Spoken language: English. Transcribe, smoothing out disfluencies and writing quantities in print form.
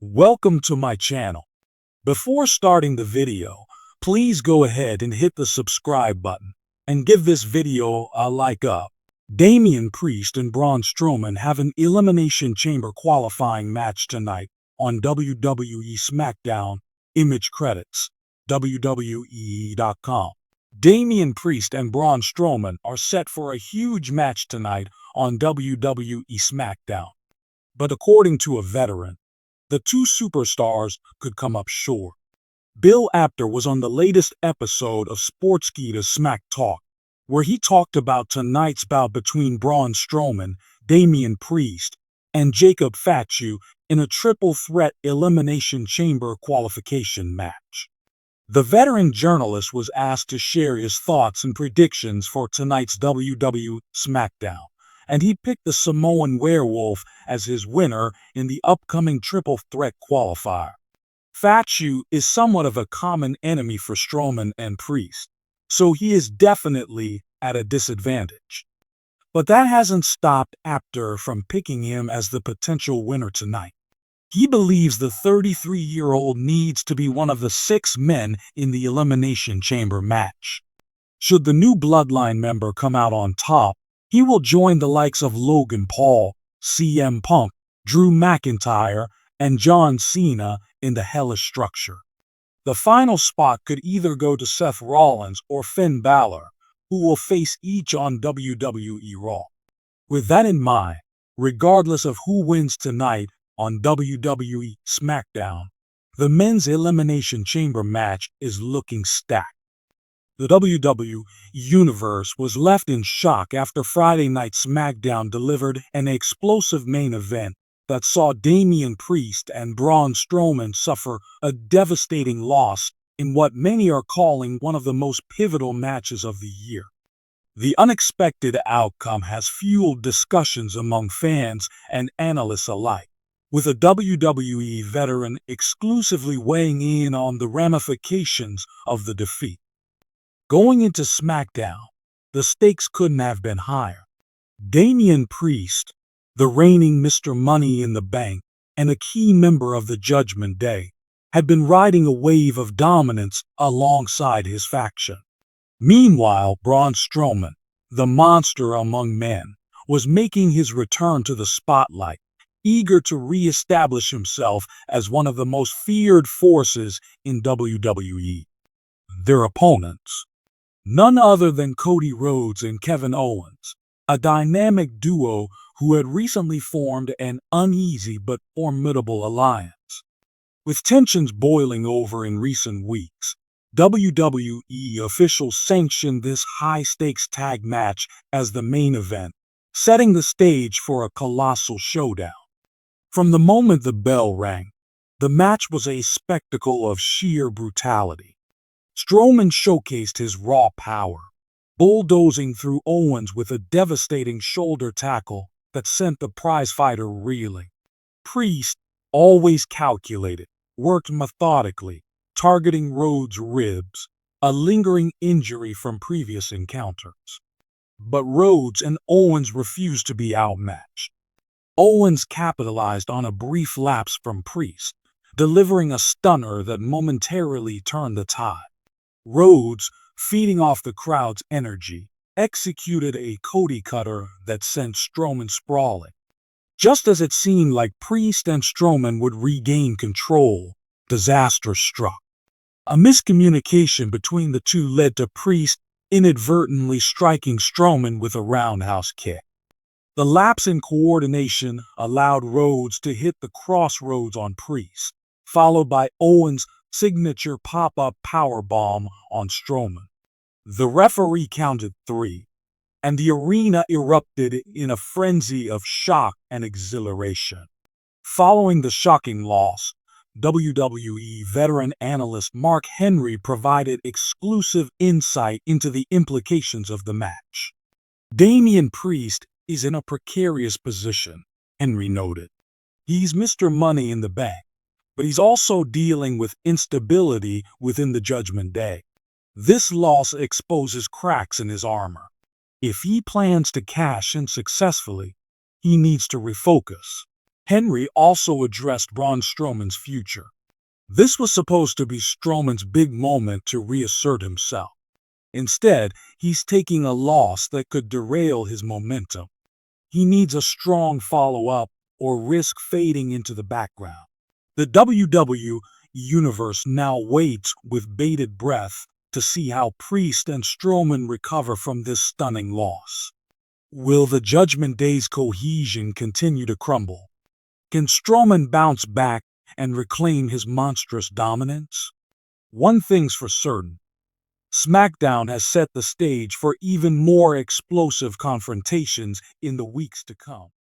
Welcome to my channel. Before starting the video, please go ahead and hit the subscribe button and give this video a like up. Damian Priest and Braun Strowman have an Elimination Chamber qualifying match tonight on WWE SmackDown. Image credits, WWE.com. Damian Priest and Braun Strowman are set for a huge match tonight on WWE SmackDown. But according to a veteran, the two superstars could come up short. Bill Apter was on the latest episode of Sportskeeda's Smack Talk, where he talked about tonight's bout between Braun Strowman, Damian Priest, and Jacob Fatu in a triple threat Elimination Chamber qualification match. The veteran journalist was asked to share his thoughts and predictions for tonight's WWE SmackDown, and he picked the Samoan Werewolf as his winner in the upcoming triple threat qualifier. Fatu is somewhat of a common enemy for Strowman and Priest, so he is definitely at a disadvantage. But that hasn't stopped Apter from picking him as the potential winner tonight. He believes the 33-year-old needs to be one of the 6 men in the Elimination Chamber match. Should the new Bloodline member come out on top, he will join the likes of Logan Paul, CM Punk, Drew McIntyre, and John Cena in the hellish structure. The final spot could either go to Seth Rollins or Finn Balor, who will face each on WWE Raw. With that in mind, regardless of who wins tonight on WWE SmackDown, the men's Elimination Chamber match is looking stacked. The WWE Universe was left in shock after Friday Night SmackDown delivered an explosive main event that saw Damian Priest and Braun Strowman suffer a devastating loss in what many are calling one of the most pivotal matches of the year. The unexpected outcome has fueled discussions among fans and analysts alike, with a WWE veteran exclusively weighing in on the ramifications of the defeat. Going into SmackDown, the stakes couldn't have been higher. Damian Priest, the reigning Mr. Money in the Bank and a key member of the Judgment Day, had been riding a wave of dominance alongside his faction. Meanwhile, Braun Strowman, the monster among men, was making his return to the spotlight, eager to re-establish himself as one of the most feared forces in WWE. Their opponents, none other than Cody Rhodes and Kevin Owens, a dynamic duo who had recently formed an uneasy but formidable alliance. With tensions boiling over in recent weeks, WWE officials sanctioned this high-stakes tag match as the main event, setting the stage for a colossal showdown. From the moment the bell rang, the match was a spectacle of sheer brutality. Strowman showcased his raw power, bulldozing through Owens with a devastating shoulder tackle that sent the prizefighter reeling. Priest, always calculated, worked methodically, targeting Rhodes' ribs, a lingering injury from previous encounters. But Rhodes and Owens refused to be outmatched. Owens capitalized on a brief lapse from Priest, delivering a stunner that momentarily turned the tide. Rhodes, feeding off the crowd's energy, executed a Cody cutter that sent Strowman sprawling. Just as it seemed like Priest and Strowman would regain control, disaster struck. A miscommunication between the two led to Priest inadvertently striking Strowman with a roundhouse kick. The lapse in coordination allowed Rhodes to hit the crossroads on Priest, followed by Owens' signature pop-up powerbomb on Strowman. The referee counted 3, and the arena erupted in a frenzy of shock and exhilaration. Following the shocking loss, WWE veteran analyst Mark Henry provided exclusive insight into the implications of the match. Damian Priest is in a precarious position, Henry noted. He's Mr. Money in the Bank, but he's also dealing with instability within the Judgment Day. This loss exposes cracks in his armor. If he plans to cash in successfully, he needs to refocus. Henry also addressed Braun Strowman's future. This was supposed to be Strowman's big moment to reassert himself. Instead, he's taking a loss that could derail his momentum. He needs a strong follow-up or risk fading into the background. The WWE Universe now waits with bated breath to see how Priest and Strowman recover from this stunning loss. Will the Judgment Day's cohesion continue to crumble? Can Strowman bounce back and reclaim his monstrous dominance? One thing's for certain. SmackDown has set the stage for even more explosive confrontations in the weeks to come.